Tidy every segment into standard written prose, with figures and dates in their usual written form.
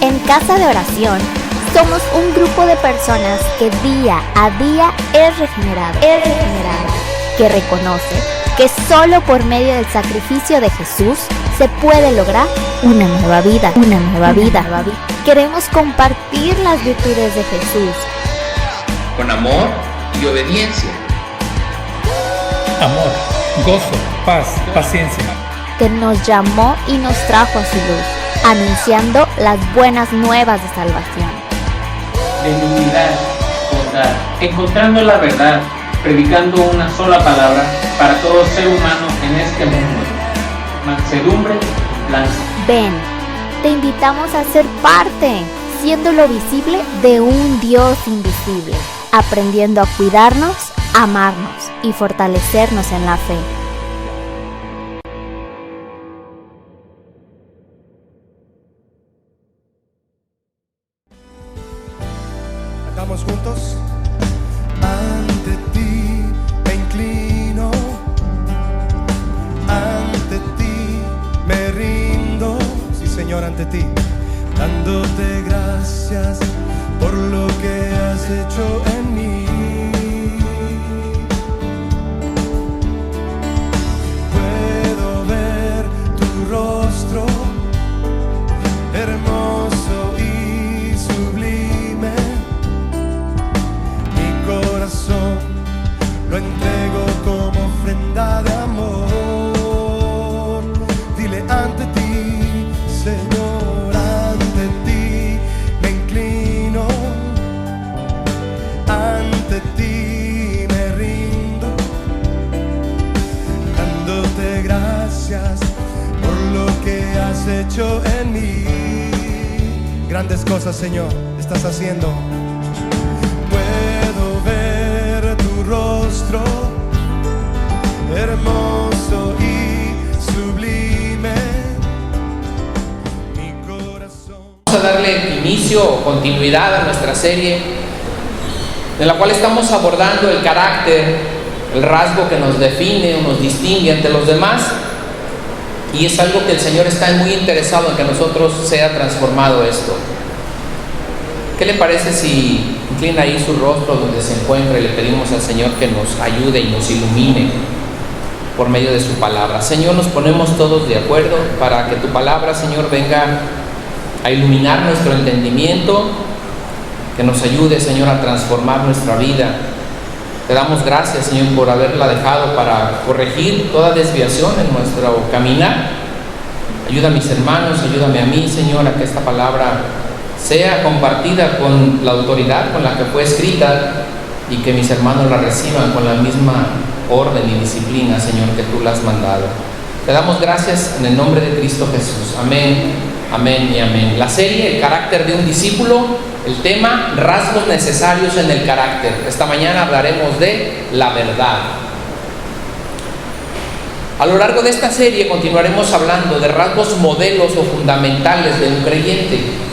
En Casa de Oración somos un grupo de personas que día a día es regenerado, que reconoce que solo por medio del sacrificio de Jesús se puede lograr una nueva vida. Queremos compartir las virtudes de Jesús con amor y obediencia. Amor, gozo, paz, paciencia. Que nos llamó y nos trajo a su luz, anunciando las buenas nuevas de salvación. En humildad, bondad, encontrando la verdad, predicando una sola palabra para todo ser humano en este mundo. Mansedumbre, lanza. Ven, te invitamos a ser parte, siendo lo visible de un Dios invisible, aprendiendo a cuidarnos, amarnos y fortalecernos en la fe. Cantamos juntos. Ante ti me inclino, ante ti me rindo, sí Señor, ante ti, dándote gracias por lo que has hecho en mí. Puedo ver tu rostro, hermoso y sublime. Mi corazón lo entrego como ofrenda de amor. Dile: ante ti, Señor, ante ti me inclino, ante ti me rindo, dándote gracias por lo que has hecho en mí. Grandes cosas, Señor, estás haciendo. Puedo ver tu rostro, hermoso y sublime. Mi corazón. Vamos a darle inicio o continuidad a nuestra serie, en la cual estamos abordando el carácter, el rasgo que nos define o nos distingue ante los demás, y es algo que el Señor está muy interesado en que nosotros sea transformado esto. ¿Qué le parece si inclina ahí su rostro donde se encuentra y le pedimos al Señor que nos ayude y nos ilumine por medio de su palabra? Señor, nos ponemos todos de acuerdo para que tu palabra, Señor, venga a iluminar nuestro entendimiento, que nos ayude, Señor, a transformar nuestra vida. Te damos gracias, Señor, por haberla dejado para corregir toda desviación en nuestro caminar. Ayuda a mis hermanos, ayúdame a mí, Señor, a que esta palabra sea compartida con la autoridad con la que fue escrita y que mis hermanos la reciban con la misma orden y disciplina, Señor, que tú la has mandado. Te damos gracias en el nombre de Cristo Jesús. Amén, amén y amén. La serie, el carácter de un discípulo, el tema, rasgos necesarios en el carácter. Esta mañana hablaremos de la verdad. A lo largo de esta serie continuaremos hablando de rasgos modelos o fundamentales de un creyente.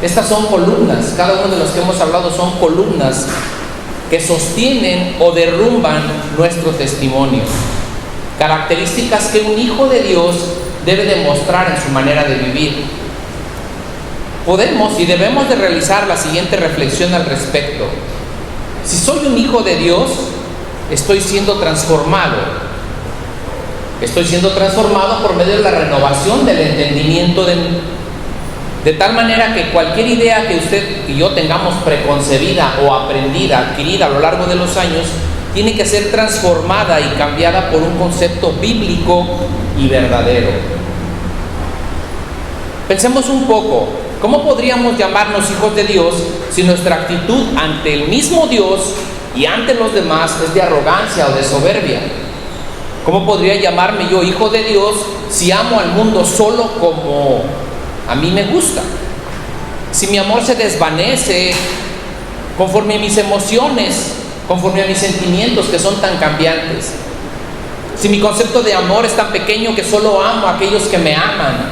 Estas son columnas, cada uno de los que hemos hablado son columnas que sostienen o derrumban nuestro testimonio. Características que un hijo de Dios debe demostrar en su manera de vivir. Podemos y debemos de realizar la siguiente reflexión al respecto. Si soy un hijo de Dios, estoy siendo transformado. Estoy siendo transformado por medio de la renovación del entendimiento de tal manera que cualquier idea que usted y yo tengamos preconcebida o aprendida, adquirida a lo largo de los años, tiene que ser transformada y cambiada por un concepto bíblico y verdadero. Pensemos un poco, ¿cómo podríamos llamarnos hijos de Dios si nuestra actitud ante el mismo Dios y ante los demás es de arrogancia o de soberbia? ¿Cómo podría llamarme yo hijo de Dios si amo al mundo solo como a mí me gusta? Si mi amor se desvanece conforme a mis emociones, conforme a mis sentimientos que son tan cambiantes. Si mi concepto de amor es tan pequeño que solo amo a aquellos que me aman.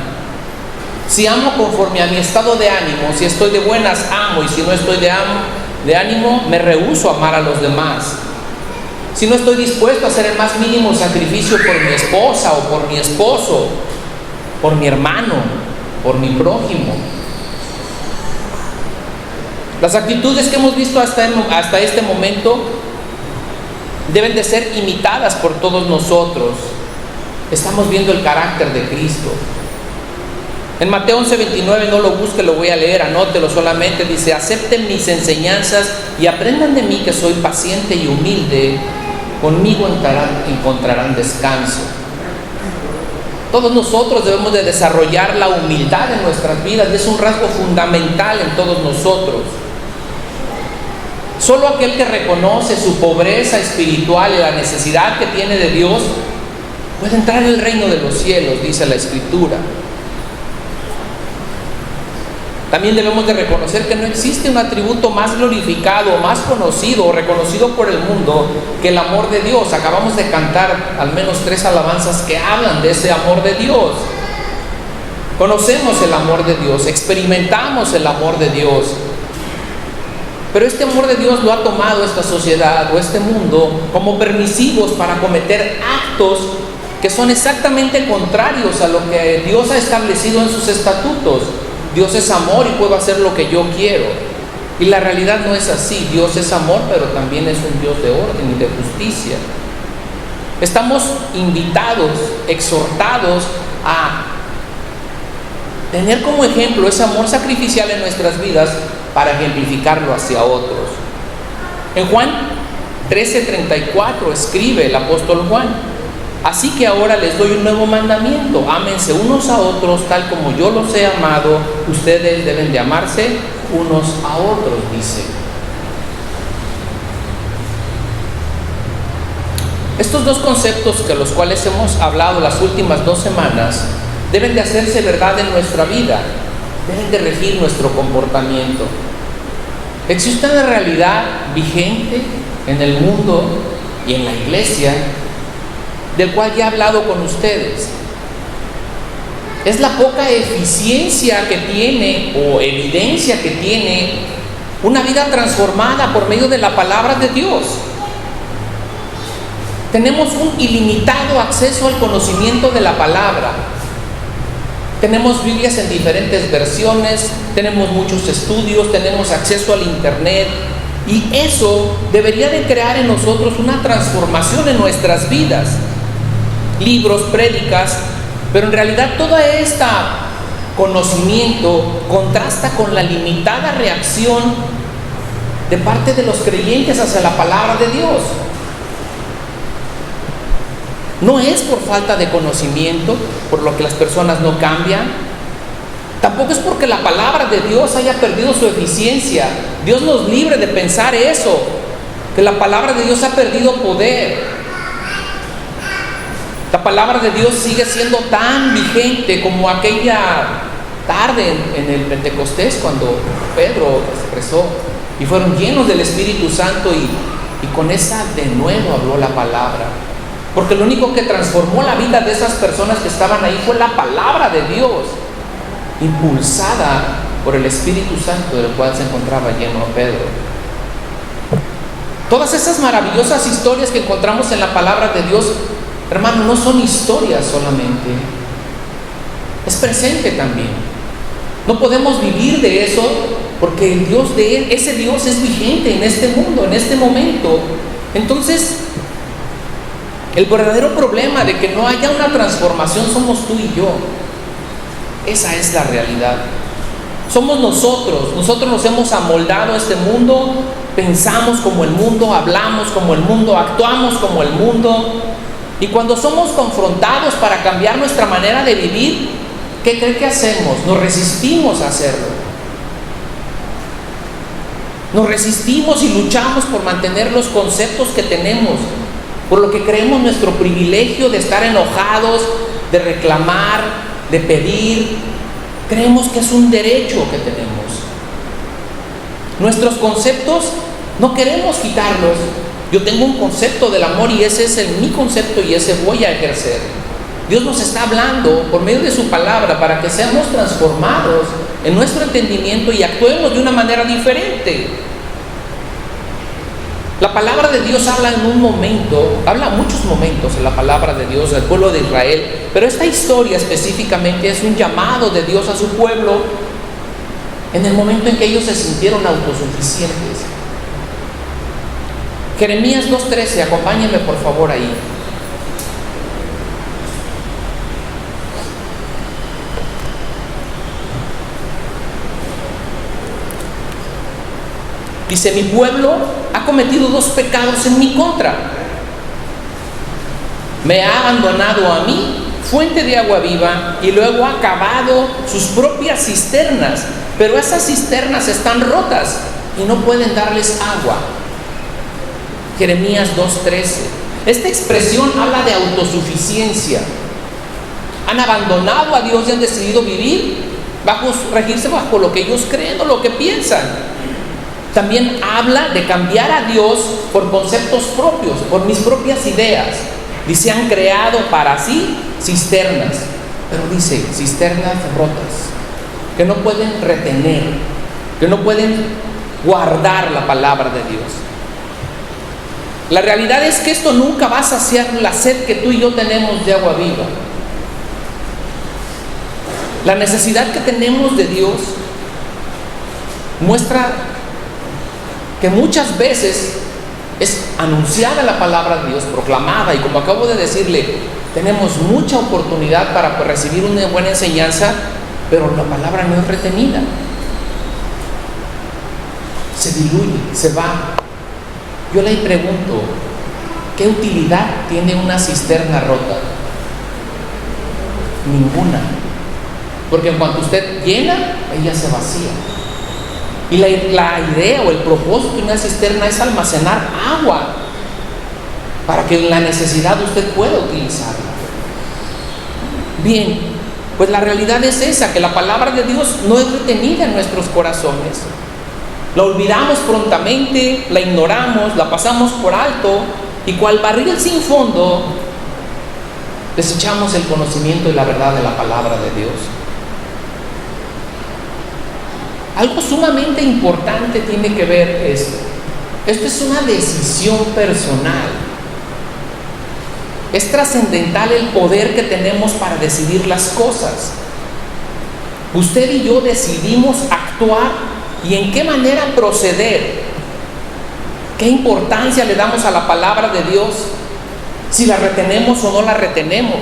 Si amo conforme a mi estado de ánimo, si estoy de buenas, amo, y si no estoy de ánimo, me rehúso a amar a los demás. Si no estoy dispuesto a hacer el más mínimo sacrificio por mi esposa o por mi esposo, por mi hermano, por mi prójimo. Las actitudes que hemos visto hasta este momento deben de ser imitadas por todos nosotros. Estamos viendo el carácter de Cristo. En Mateo 11:29, no lo busque, lo voy a leer, anótelo solamente. Dice: acepten mis enseñanzas y aprendan de mí, que soy paciente y humilde. Conmigo encontrarán descanso. Todos nosotros debemos de desarrollar la humildad en nuestras vidas, y es un rasgo fundamental en todos nosotros. Solo aquel que reconoce su pobreza espiritual y la necesidad que tiene de Dios puede entrar en el reino de los cielos, dice la Escritura. También debemos de reconocer que no existe un atributo más glorificado, más conocido o reconocido por el mundo que el amor de Dios. Acabamos de cantar al menos 3 alabanzas que hablan de ese amor de Dios. Conocemos el amor de Dios, experimentamos el amor de Dios. Pero este amor de Dios lo ha tomado esta sociedad o este mundo como permisivos para cometer actos que son exactamente contrarios a lo que Dios ha establecido en sus estatutos. Dios es amor y puedo hacer lo que yo quiero. Y la realidad no es así. Dios es amor, pero también es un Dios de orden y de justicia. Estamos invitados, exhortados a tener como ejemplo ese amor sacrificial en nuestras vidas para ejemplificarlo hacia otros. En Juan 13:34 escribe el apóstol Juan: así que ahora les doy un nuevo mandamiento: ámense unos a otros tal como yo los he amado. Ustedes deben de amarse unos a otros, dice. Estos dos conceptos que los cuales hemos hablado las últimas 2 semanas deben de hacerse verdad en nuestra vida, deben de regir nuestro comportamiento. Existe una realidad vigente en el mundo y en la iglesia, del cual ya he hablado con ustedes. Es la poca eficiencia que tiene o evidencia que tiene una vida transformada por medio de la palabra de Dios. Tenemos un ilimitado acceso al conocimiento de la palabra. Tenemos Biblias en diferentes versiones, tenemos muchos estudios, tenemos acceso al internet, y eso debería de crear en nosotros una transformación en nuestras vidas. Libros, prédicas, pero en realidad todo este conocimiento contrasta con la limitada reacción de parte de los creyentes hacia la palabra de Dios. No es por falta de conocimiento por lo que las personas no cambian. Tampoco es porque la palabra de Dios haya perdido su eficiencia. Dios nos libre de pensar eso, que la palabra de Dios ha perdido poder. La palabra de Dios sigue siendo tan vigente como aquella tarde en el Pentecostés, cuando Pedro expresó y fueron llenos del Espíritu Santo, y con esa de nuevo habló la palabra. Porque lo único que transformó la vida de esas personas que estaban ahí fue la palabra de Dios, impulsada por el Espíritu Santo, del cual se encontraba lleno Pedro. Todas esas maravillosas historias que encontramos en la palabra de Dios, hermano, no son historias solamente, es presente también. No podemos vivir de eso, porque el Dios ese Dios es vigente en este mundo, en este momento. Entonces, el verdadero problema de que no haya una transformación somos tú y yo. Esa es la realidad. Somos nosotros nos hemos amoldado a este mundo, pensamos como el mundo, hablamos como el mundo, actuamos como el mundo. Y cuando somos confrontados para cambiar nuestra manera de vivir, ¿qué cree que hacemos? Nos resistimos a hacerlo. Nos resistimos y luchamos por mantener los conceptos que tenemos, por lo que creemos nuestro privilegio de estar enojados, de reclamar, de pedir. Creemos que es un derecho que tenemos. Nuestros conceptos no queremos quitarlos. Yo tengo un concepto del amor y ese es mi concepto y ese voy a ejercer. Dios nos está hablando por medio de su palabra para que seamos transformados en nuestro entendimiento y actuemos de una manera diferente. La palabra de Dios habla en un momento, habla muchos momentos en la palabra de Dios al pueblo de Israel, pero esta historia específicamente es un llamado de Dios a su pueblo en el momento en que ellos se sintieron autosuficientes. Jeremías 2:13, acompáñenme por favor ahí. Dice: mi pueblo ha cometido 2 pecados en mi contra. Me ha abandonado a mí, fuente de agua viva, y luego ha cavado sus propias cisternas, pero esas cisternas están rotas y no pueden darles agua. Jeremías 2:13. Esta expresión habla de autosuficiencia. Han abandonado a Dios y han decidido vivir regirse bajo lo que ellos creen o lo que piensan. También habla de cambiar a Dios por conceptos propios, por mis propias ideas. Dice: han creado para sí cisternas, pero dice cisternas rotas, que no pueden retener, que no pueden guardar la palabra de Dios. La realidad es que esto nunca va a saciar la sed que tú y yo tenemos de agua viva. La necesidad que tenemos de Dios muestra que muchas veces es anunciada la palabra de Dios, proclamada, y como acabo de decirle, tenemos mucha oportunidad para recibir una buena enseñanza, pero la palabra no es retenida. Se diluye, se va. Yo le pregunto, ¿qué utilidad tiene una cisterna rota? Ninguna. Porque en cuanto usted llena, ella se vacía. Y la idea o el propósito de una cisterna es almacenar agua para que en la necesidad usted pueda utilizarla. Bien, pues la realidad es esa, que la palabra de Dios no es retenida en nuestros corazones. La olvidamos prontamente, la ignoramos, la pasamos por alto, y cual barril sin fondo desechamos el conocimiento y la verdad de la palabra de Dios. Algo sumamente importante tiene que ver esto. Esto es una decisión personal. Es trascendental el poder que tenemos para decidir las cosas. Usted y yo decidimos actuar y en qué manera proceder. ¿Qué importancia le damos a la palabra de Dios? Si la retenemos o no la retenemos.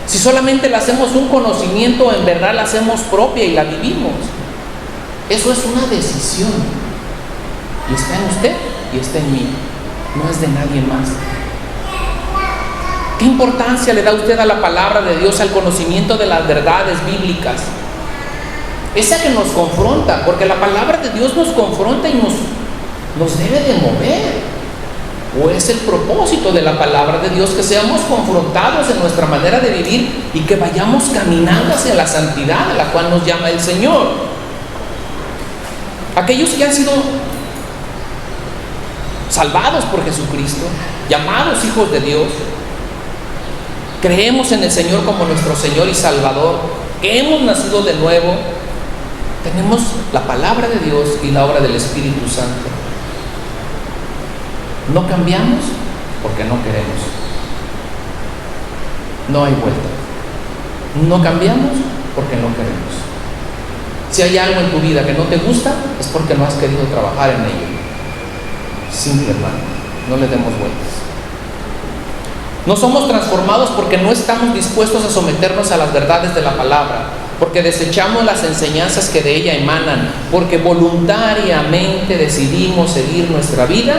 Si solamente la hacemos un conocimiento, en verdad la hacemos propia y la vivimos. Eso es una decisión. Y está en usted y está en mí. No es de nadie más. ¿Qué importancia le da usted a la palabra de Dios, al conocimiento de las verdades bíblicas? Esa que nos confronta, porque la palabra de Dios nos confronta y nos debe de mover. ¿O es el propósito de la palabra de Dios que seamos confrontados en nuestra manera de vivir y que vayamos caminando hacia la santidad a la cual nos llama el Señor? Aquellos que han sido salvados por Jesucristo, llamados hijos de Dios, creemos en el Señor como nuestro Señor y Salvador, que hemos nacido de nuevo, tenemos la palabra de Dios y la obra del Espíritu Santo. No cambiamos porque no queremos. No hay vuelta. No cambiamos porque no queremos. Si hay algo en tu vida que no te gusta, es porque no has querido trabajar en ello. Simple, hermano. No le demos vueltas. No somos transformados porque no estamos dispuestos a someternos a las verdades de la palabra, porque desechamos las enseñanzas que de ella emanan, porque voluntariamente decidimos seguir nuestra vida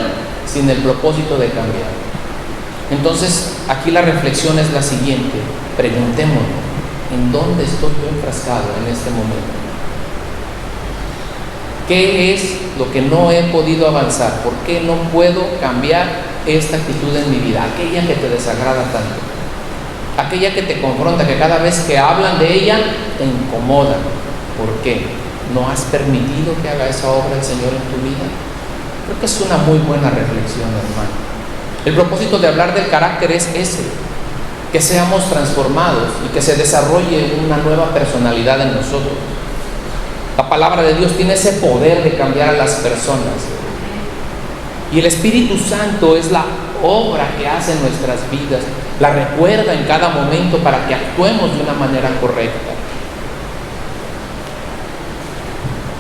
sin el propósito de cambiar. Entonces, aquí la reflexión es la siguiente: preguntémonos, ¿en dónde estoy yo enfrascado en este momento? ¿Qué es lo que no he podido avanzar? ¿Por qué no puedo cambiar esta actitud en mi vida? Aquella que te desagrada tanto, aquella que te confronta, que cada vez que hablan de ella te incomoda. ¿Por qué? ¿No has permitido que haga esa obra el Señor en tu vida? Creo que es una muy buena reflexión, hermano. El propósito de hablar del carácter es ese: que seamos transformados y que se desarrolle una nueva personalidad en nosotros. La palabra de Dios tiene ese poder de cambiar a las personas. Y el Espíritu Santo es la obra que hace en nuestras vidas. La recuerda en cada momento para que actuemos de una manera correcta.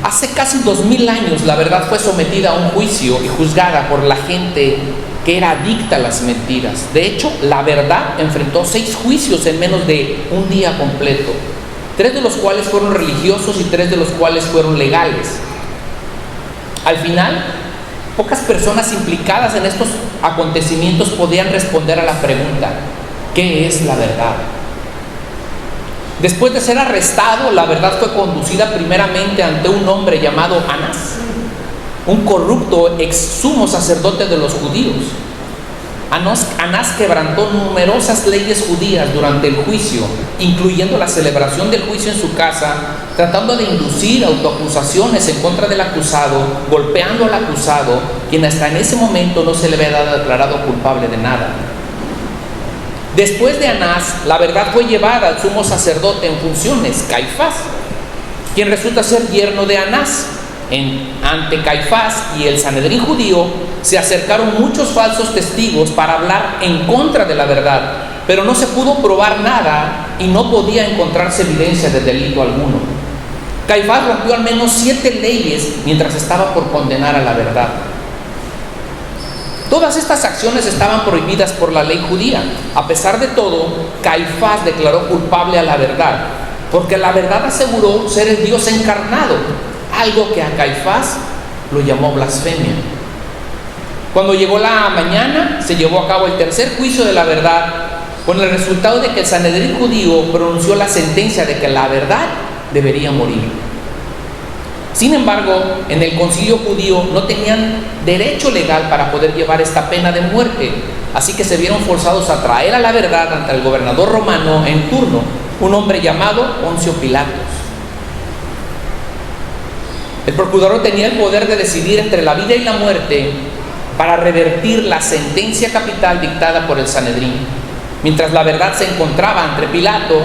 Hace casi 2000 años la verdad fue sometida a un juicio y juzgada por la gente que era adicta a las mentiras. De hecho, la verdad enfrentó 6 juicios en menos de un día completo, 3 de los cuales fueron religiosos y 3 de los cuales fueron legales. Al final, pocas personas implicadas en estos acontecimientos podían responder a la pregunta: ¿qué es la verdad? Después de ser arrestado, la verdad fue conducida primeramente ante un hombre llamado Anás, un corrupto ex sumo sacerdote de los judíos. Anás quebrantó numerosas leyes judías durante el juicio, incluyendo la celebración del juicio en su casa, tratando de inducir autoacusaciones en contra del acusado, golpeando al acusado, quien hasta en ese momento no se le había declarado culpable de nada. Después de Anás, la verdad fue llevada al sumo sacerdote en funciones, Caifás, quien resulta ser yerno de Anás. Ante Caifás y el Sanedrín judío se acercaron muchos falsos testigos para hablar en contra de la verdad, pero no se pudo probar nada y no podía encontrarse evidencia de delito alguno. Caifás rompió al menos 7 leyes mientras estaba por condenar a la verdad. Todas estas acciones estaban prohibidas por la ley judía. A pesar de todo, Caifás declaró culpable a la verdad, porque la verdad aseguró ser el Dios encarnado, algo que a Caifás lo llamó blasfemia. Cuando llegó la mañana, se llevó a cabo el tercer juicio de la verdad, con el resultado de que el Sanedrín judío pronunció la sentencia de que la verdad debería morir. Sin embargo, en el concilio judío no tenían derecho legal para poder llevar esta pena de muerte, así que se vieron forzados a traer a la verdad ante el gobernador romano en turno, un hombre llamado Poncio Pilatos. El procurador tenía el poder de decidir entre la vida y la muerte para revertir la sentencia capital dictada por el Sanedrín. Mientras la verdad se encontraba ante Pilato,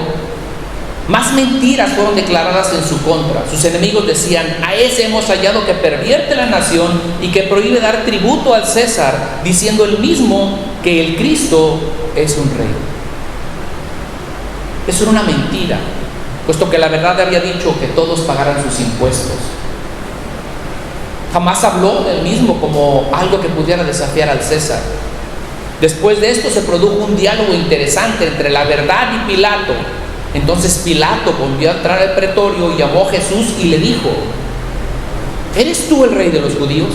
más mentiras fueron declaradas en su contra. Sus enemigos decían: a ese hemos hallado que pervierte la nación y que prohíbe dar tributo al César, diciendo él mismo que el Cristo es un rey. Eso era una mentira, puesto que la verdad había dicho que todos pagaran sus impuestos. Jamás habló del mismo como algo que pudiera desafiar al César. Después de esto se produjo un diálogo interesante entre la verdad y Pilato. Entonces Pilato volvió a entrar al pretorio y llamó a Jesús y le dijo: ¿eres tú el rey de los judíos?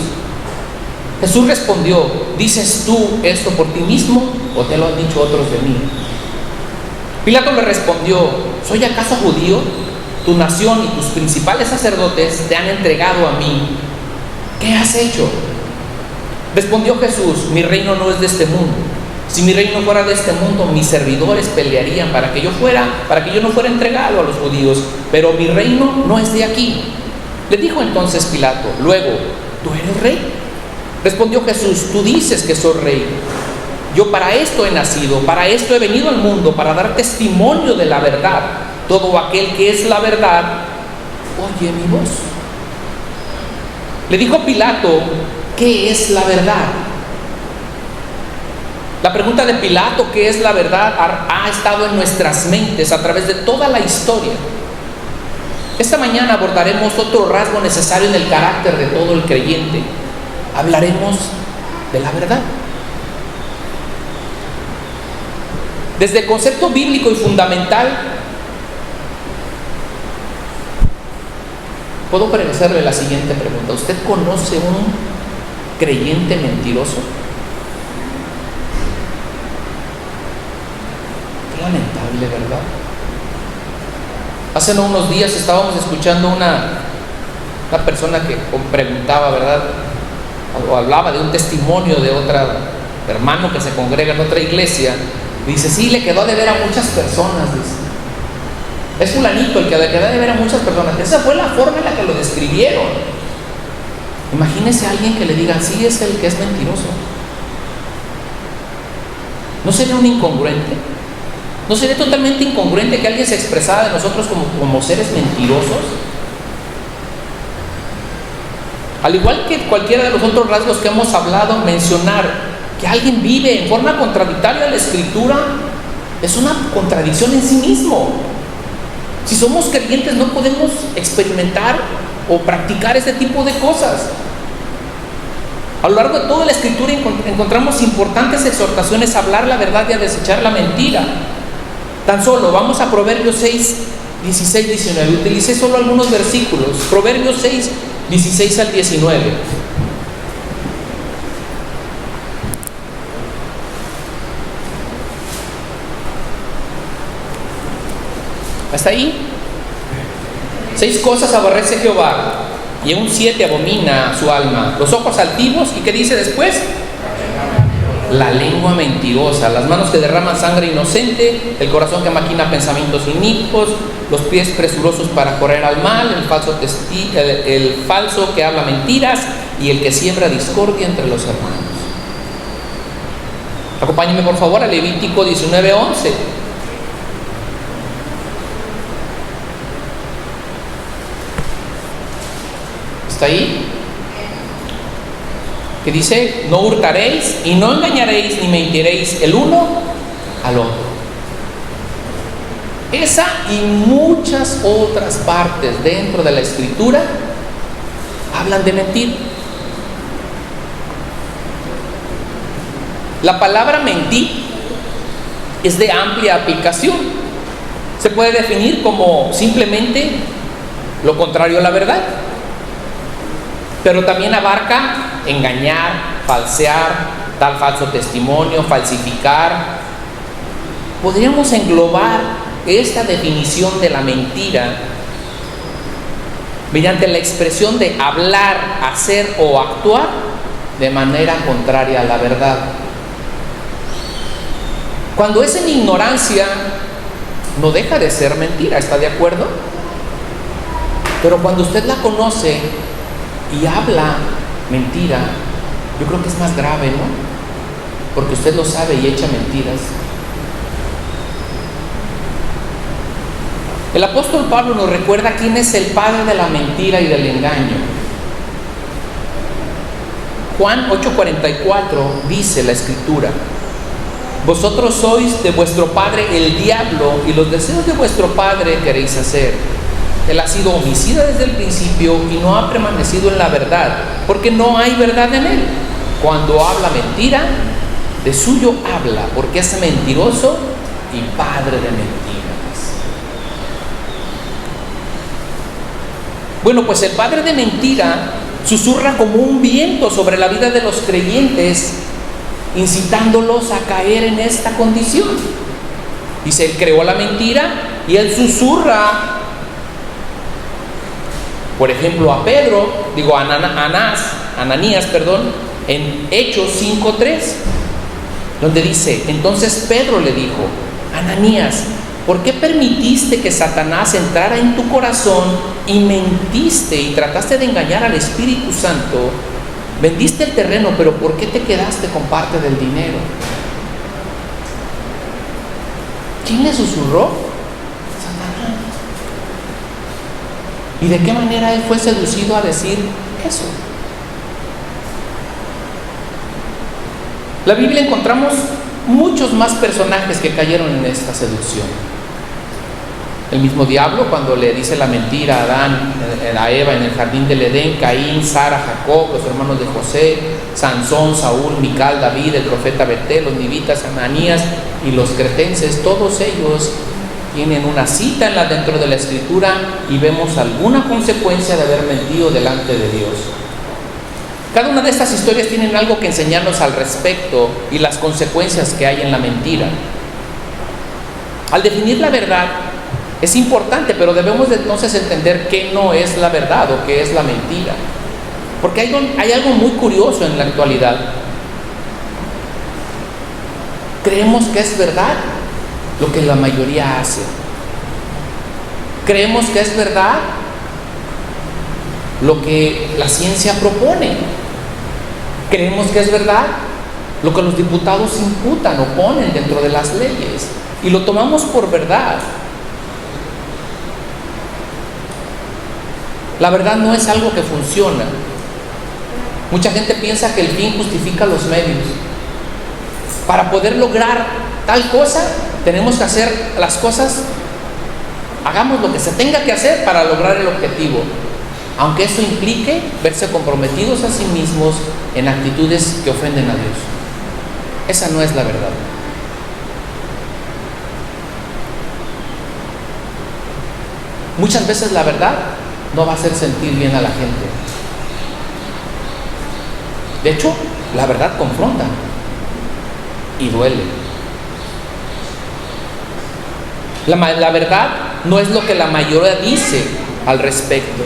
Jesús respondió: ¿dices tú esto por ti mismo o te lo han dicho otros de mí? Pilato le respondió: ¿soy acaso judío? Tu nación y tus principales sacerdotes te han entregado a mí. ¿Qué has hecho? Respondió Jesús: mi reino no es de este mundo. Si mi reino fuera de este mundo, mis servidores pelearían para que yo no fuera entregado a los judíos, pero mi reino no es de aquí. Le dijo entonces Pilato: luego, ¿tú eres rey? Respondió Jesús: tú dices que soy rey. Yo para esto he nacido, para esto he venido al mundo, para dar testimonio de la verdad. Todo aquel que es la verdad, oye mi voz. Le dijo Pilato: ¿qué es la verdad? La pregunta de Pilato, ¿qué es la verdad?, ha estado en nuestras mentes a través de toda la historia. Esta mañana abordaremos otro rasgo necesario en el carácter de todo el creyente. Hablaremos de la verdad. Desde el concepto bíblico y fundamental, puedo hacerle la siguiente pregunta: ¿usted conoce un creyente mentiroso? Qué lamentable, ¿verdad? Hace unos días estábamos escuchando una persona que preguntaba, ¿verdad?, o hablaba de un testimonio de otro hermano que se congrega en otra iglesia. Dice: sí, le quedó de ver a muchas personas, dice. Es fulanito el que le quedó de ver a muchas personas. Esa fue la forma en la que lo describieron. Imagínese a alguien que le diga: sí, es el que es mentiroso. ¿No sería un incongruente? ¿No sería totalmente incongruente que alguien se expresara de nosotros como seres mentirosos? Al igual que cualquiera de los otros rasgos que hemos hablado, mencionar que alguien vive en forma contradictoria a la Escritura es una contradicción en sí mismo. Si somos creyentes, no podemos experimentar o practicar ese tipo de cosas. A lo largo de toda la Escritura encontramos importantes exhortaciones a hablar la verdad y a desechar la mentira. Tan solo vamos a Proverbios 6, 16, 19. Utilicé solo algunos versículos. Proverbios 6, 16 al 19. ¿Hasta ahí? 6 cosas aborrece Jehová, y aún 7 abomina su alma: los ojos altivos, ¿y qué dice después? La lengua mentirosa, las manos que derraman sangre inocente, el corazón que maquina pensamientos inicuos, los pies presurosos para correr al mal, el falso que habla mentiras y el que siembra discordia entre los hermanos. Acompáñenme por favor a Levítico 19:11. ¿Está ahí? Que dice: no hurtaréis y no engañaréis ni mentiréis el uno al otro. Esa y muchas otras partes dentro de la Escritura hablan de mentir. La palabra mentir es de amplia aplicación. Se puede definir como simplemente lo contrario a la verdad, pero también abarca engañar, falsear, dar falso testimonio, falsificar. Podríamos englobar esta definición de la mentira mediante la expresión de hablar, hacer o actuar de manera contraria a la verdad. Cuando es en ignorancia, no deja de ser mentira, ¿está de acuerdo? Pero cuando usted la conoce y habla mentira, yo creo que es más grave, ¿no? Porque usted lo sabe y echa mentiras. El apóstol Pablo nos recuerda quién es el padre de la mentira y del engaño. Juan 8:44 dice la Escritura: vosotros sois de vuestro padre el diablo, y los deseos de vuestro padre queréis hacer. Él ha sido homicida desde el principio y no ha permanecido en la verdad, porque no hay verdad en él. Cuando habla mentira, de suyo habla, porque es mentiroso y padre de mentiras. Bueno, pues el padre de mentira susurra como un viento sobre la vida de los creyentes, incitándolos a caer en esta condición. Dice: él creó la mentira y él susurra. Por ejemplo, a Ananías, en Hechos 5:3, donde dice: entonces Pedro le dijo: Ananías, ¿por qué permitiste que Satanás entrara en tu corazón y mentiste y trataste de engañar al Espíritu Santo? Vendiste el terreno, pero ¿por qué te quedaste con parte del dinero? ¿Quién le susurró? ¿Y de qué manera él fue seducido a decir eso? En la Biblia encontramos muchos más personajes que cayeron en esta seducción. El mismo diablo, cuando le dice la mentira a Adán, a Eva en el jardín del Edén, Caín, Sara, Jacob, los hermanos de José, Sansón, Saúl, Mical, David, el profeta Betel, los nivitas, Ananías y los cretenses, todos ellos tienen una cita dentro de la Escritura y vemos alguna consecuencia de haber mentido delante de Dios. Cada una de estas historias tienen algo que enseñarnos al respecto y las consecuencias que hay en la mentira. Al definir la verdad es importante, pero debemos de entonces entender qué no es la verdad o qué es la mentira. Porque hay algo muy curioso en la actualidad. Creemos que es verdad lo que la mayoría hace. Creemos que es verdad lo que la ciencia propone. Creemos que es verdad lo que los diputados imputan o ponen dentro de las leyes. Y lo tomamos por verdad. La verdad no es algo que funciona. Mucha gente piensa que el fin justifica los medios. Para poder lograr tal cosa, tenemos que hacer las cosas, hagamos lo que se tenga que hacer para lograr el objetivo. aunque eso implique verse comprometidos a sí mismos en actitudes que ofenden a Dios. Esa no es la verdad. Muchas veces la verdad no va a hacer sentir bien a la gente. De hecho, la verdad confronta y duele. La verdad no es lo que la mayoría dice al respecto.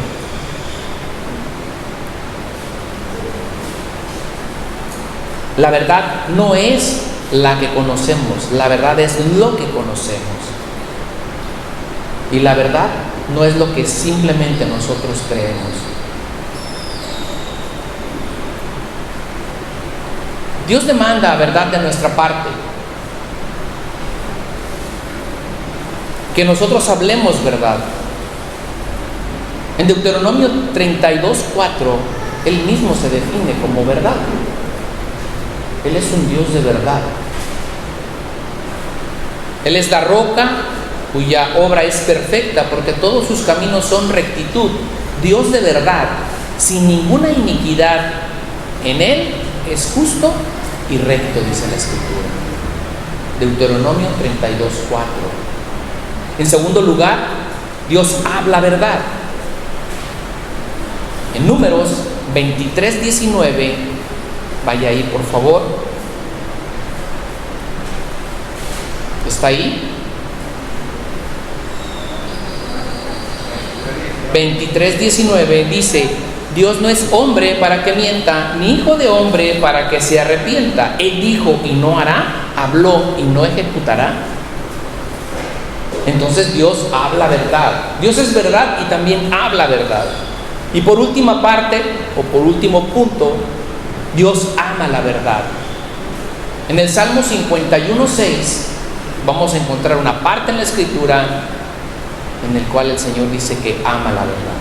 La verdad no es la que conocemos, la verdad es lo que conocemos. Y la verdad no es lo que simplemente nosotros creemos. Dios demanda verdad de nuestra parte. Que nosotros hablemos verdad. En Deuteronomio 32:4, Él mismo se define como verdad. Él es un Dios de verdad. Él es la roca cuya obra es perfecta, porque todos sus caminos son rectitud. Dios de verdad, sin ninguna iniquidad. En Él es justo y recto, dice la Escritura. Deuteronomio 32:4. En segundo lugar, Dios habla verdad. En Números 23:19, vaya ahí por favor. ¿Está ahí? 23:19 dice: Dios no es hombre para que mienta, ni hijo de hombre para que se arrepienta. Él dijo y no hará, habló y no ejecutará. Entonces Dios habla verdad. Dios es verdad y también habla verdad. Y por última parte, o por último punto, Dios ama la verdad. En el Salmo 51:6 vamos a encontrar una parte en la Escritura en el cual el Señor dice que ama la verdad.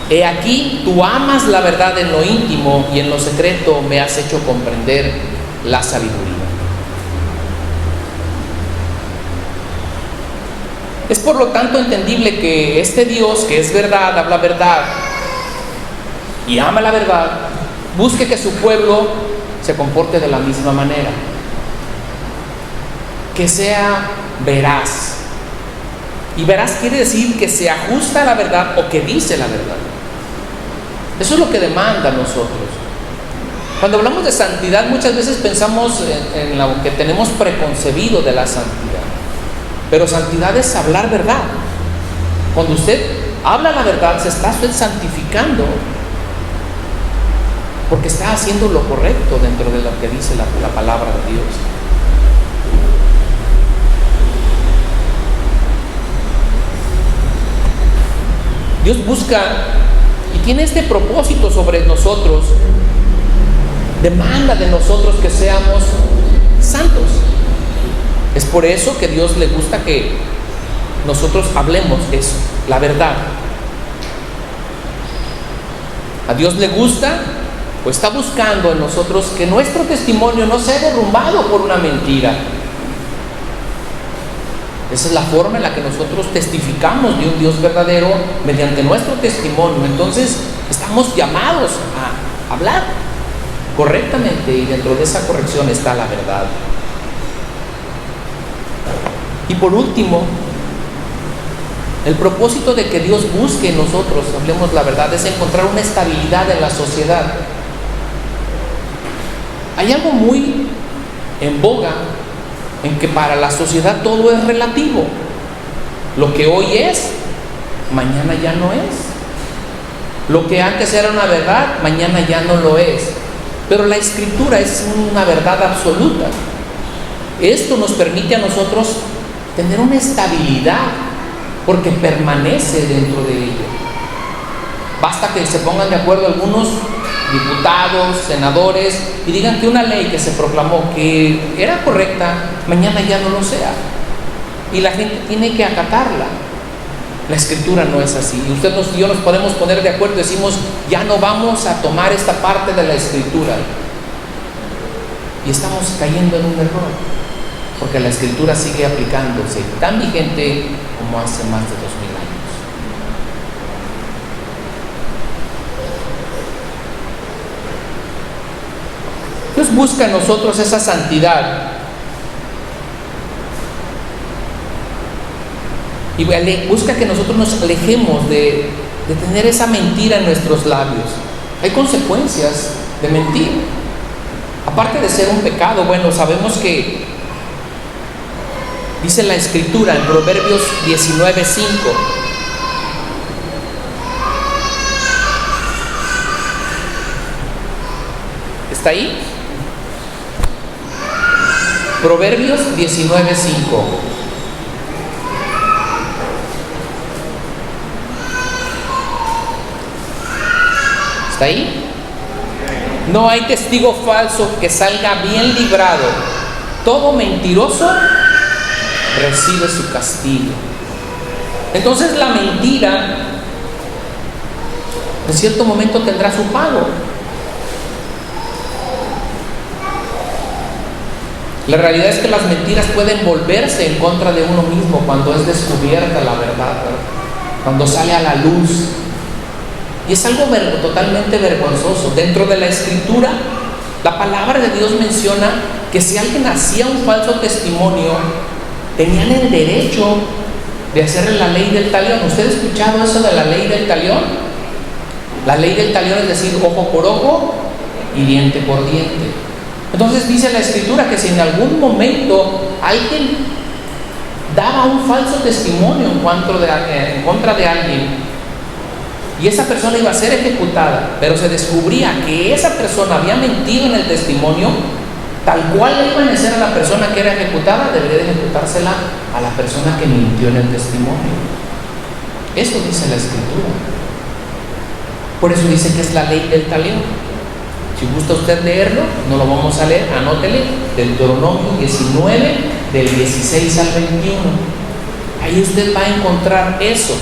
He aquí, tú amas la verdad en lo íntimo y en lo secreto me has hecho comprender la sabiduría. Es por lo tanto entendible que este Dios, que es verdad, habla verdad y ama la verdad, busque que su pueblo se comporte de la misma manera, que sea veraz. Y veraz quiere decir que se ajusta a la verdad o que dice la verdad. Eso es lo que demanda a nosotros. Cuando hablamos de santidad, muchas veces pensamos en lo que tenemos preconcebido de la santidad. Pero santidad es hablar verdad. Cuando usted habla la verdad, se está usted santificando, porque está haciendo lo correcto dentro de lo que dice la palabra de Dios. Dios busca y tiene este propósito sobre nosotros. Demanda de nosotros que seamos santos. Es por eso que a Dios le gusta que nosotros hablemos eso, la verdad. A Dios le gusta, o está buscando en nosotros que nuestro testimonio no sea derrumbado por una mentira. Esa es la forma en la que nosotros testificamos de un Dios verdadero, mediante nuestro testimonio. Entonces estamos llamados a hablar correctamente, y dentro de esa corrección está la verdad. Y por último, el propósito de que Dios busque en nosotros, hablemos la verdad, es encontrar una estabilidad en la sociedad. Hay algo muy en boga en que para la sociedad todo es relativo. Lo que hoy es, mañana ya no es. Lo que antes era una verdad, mañana ya no lo es. Pero la Escritura es una verdad absoluta. Esto nos permite a nosotros tener una estabilidad, porque permanece dentro de ella. Basta que se pongan de acuerdo algunos diputados, senadores, y digan que una ley que se proclamó que era correcta, mañana ya no lo sea, y la gente tiene que acatarla. La Escritura no es así. Y usted y yo nos podemos poner de acuerdo y decimos, ya no vamos a tomar esta parte de la Escritura, y estamos cayendo en un error, porque la Escritura sigue aplicándose tan vigente como hace más de 2000 años. Dios busca en nosotros esa santidad. Y busca que nosotros nos alejemos de tener esa mentira en nuestros labios. Hay consecuencias de mentir. Aparte de ser un pecado, bueno, sabemos que dice la Escritura en Proverbios 19:5. ¿Está ahí? Proverbios 19:5. ¿Está ahí? No hay testigo falso que salga bien librado. Todo mentiroso recibe su castigo. Entonces la mentira en cierto momento tendrá su pago. La realidad es que las mentiras pueden volverse en contra de uno mismo cuando es descubierta la verdad, cuando sale a la luz. Y es algo totalmente vergonzoso. Dentro de la Escritura, la palabra de Dios menciona que si alguien hacía un falso testimonio, tenían el derecho de hacerle la ley del talión. ¿Usted ha escuchado eso de la ley del talión? La ley del talión es decir, ojo por ojo y diente por diente. Entonces dice la Escritura que si en algún momento alguien daba un falso testimonio en contra de alguien, y esa persona iba a ser ejecutada, pero se descubría que esa persona había mentido en el testimonio, tal cual le iban a hacer a la persona que era ejecutada, debería de ejecutársela a la persona que mintió en el testimonio. Eso dice la Escritura. Por eso dice que es la ley del talión. Si gusta usted leerlo, no lo vamos a leer, anótele, Deuteronomio 19, del 16 al 21. Ahí usted va a encontrar eso.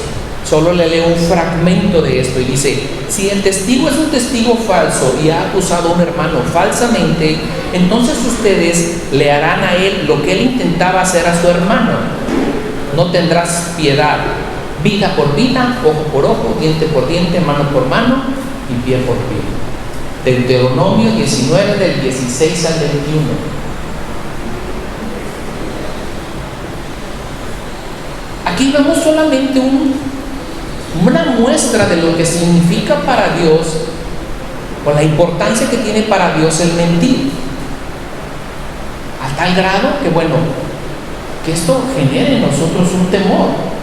Solo le leo un fragmento de esto y dice: si el testigo es un testigo falso y ha acusado a un hermano falsamente, entonces ustedes le harán a él lo que él intentaba hacer a su hermano. No tendrás piedad, vida por vida, ojo por ojo, diente por diente, mano por mano y pie por pie. Deuteronomio 19 del 16 al 21. Aquí vemos solamente una muestra de lo que significa para Dios, o la importancia que tiene para Dios el mentir, a tal grado que, bueno, que esto genere en nosotros un temor.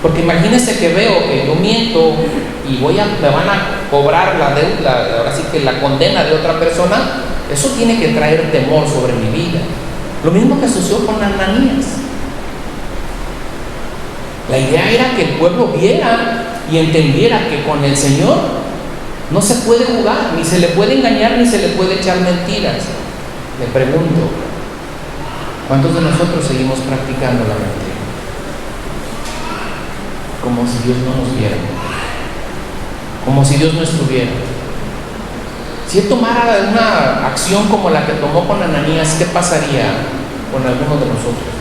Porque imagínense que veo que yo miento y me van a cobrar la deuda, ahora sí que la condena de otra persona. Eso tiene que traer temor sobre mi vida. Lo mismo que sucedió con Ananías. La idea era que el pueblo viera y entendiera que con el Señor no se puede jugar, ni se le puede engañar, ni se le puede echar mentiras. Le pregunto, ¿cuántos de nosotros seguimos practicando la mentira? Como si Dios no nos viera, como si Dios no estuviera. Si Él tomara una acción como la que tomó con Ananías, ¿qué pasaría con alguno de nosotros?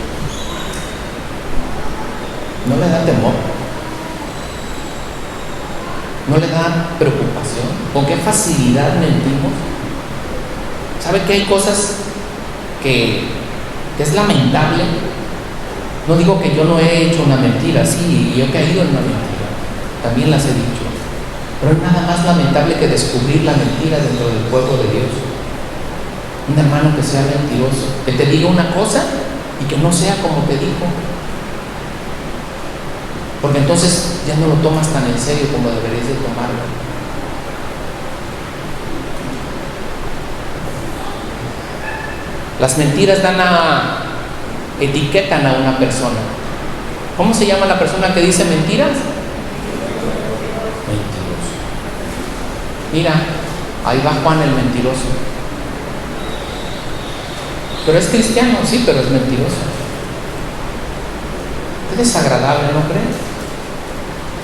¿No le da temor? ¿No le da preocupación? ¿Con qué facilidad mentimos? ¿Sabe que hay cosas que es lamentable? No digo que yo no he hecho una mentira, sí, y he caído en una mentira, también las he dicho, pero es nada más lamentable que descubrir la mentira dentro del pueblo de Dios. Un hermano que sea mentiroso, que te diga una cosa y que no sea como te dijo, porque entonces ya no lo tomas tan en serio como deberías de tomarlo. Las mentiras etiquetan a una persona. ¿Cómo se llama la persona que dice mentiras? Mentiroso. Mira, ahí va Juan el mentiroso. Pero es cristiano, sí, pero es mentiroso. Es desagradable, ¿no crees?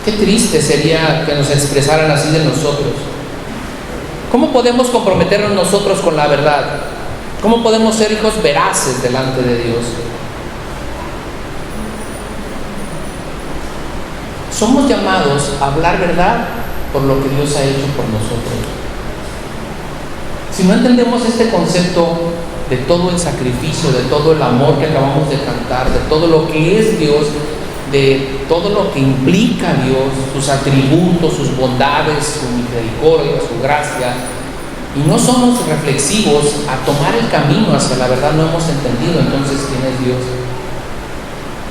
Qué triste sería que nos expresaran así de nosotros. ¿Cómo podemos comprometernos nosotros con la verdad? ¿Cómo podemos ser hijos veraces delante de Dios? Somos llamados a hablar verdad por lo que Dios ha hecho por nosotros. Si no entendemos este concepto de todo el sacrificio, de todo el amor que acabamos de cantar, de todo lo que es Dios, de todo lo que implica Dios, sus atributos, sus bondades, su misericordia, su gracia, y no somos reflexivos a tomar el camino hacia la verdad, no hemos entendido entonces quién es Dios.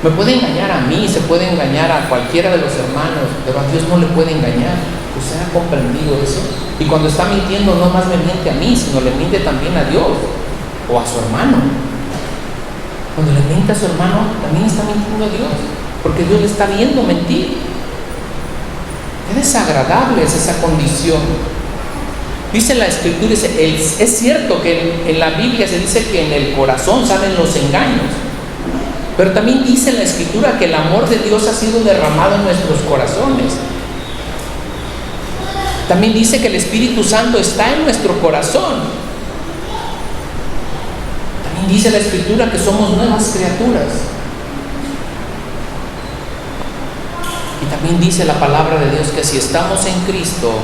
Me puede engañar a mí, se puede engañar a cualquiera de los hermanos, pero a Dios no le puede engañar. ¿Usted ha comprendido eso? Y cuando está mintiendo, no más me miente a mí, sino le miente también a Dios o a su hermano. Cuando le miente a su hermano, también está mintiendo a Dios, porque Dios le está viendo mentir. Qué desagradable es esa condición. Dice la Escritura, es cierto que en la Biblia se dice que en el corazón salen los engaños, pero también dice la Escritura que el amor de Dios ha sido derramado en nuestros corazones. También dice que el Espíritu Santo está en nuestro corazón. También dice la Escritura que somos nuevas criaturas. Y también dice la palabra de Dios que si estamos en Cristo,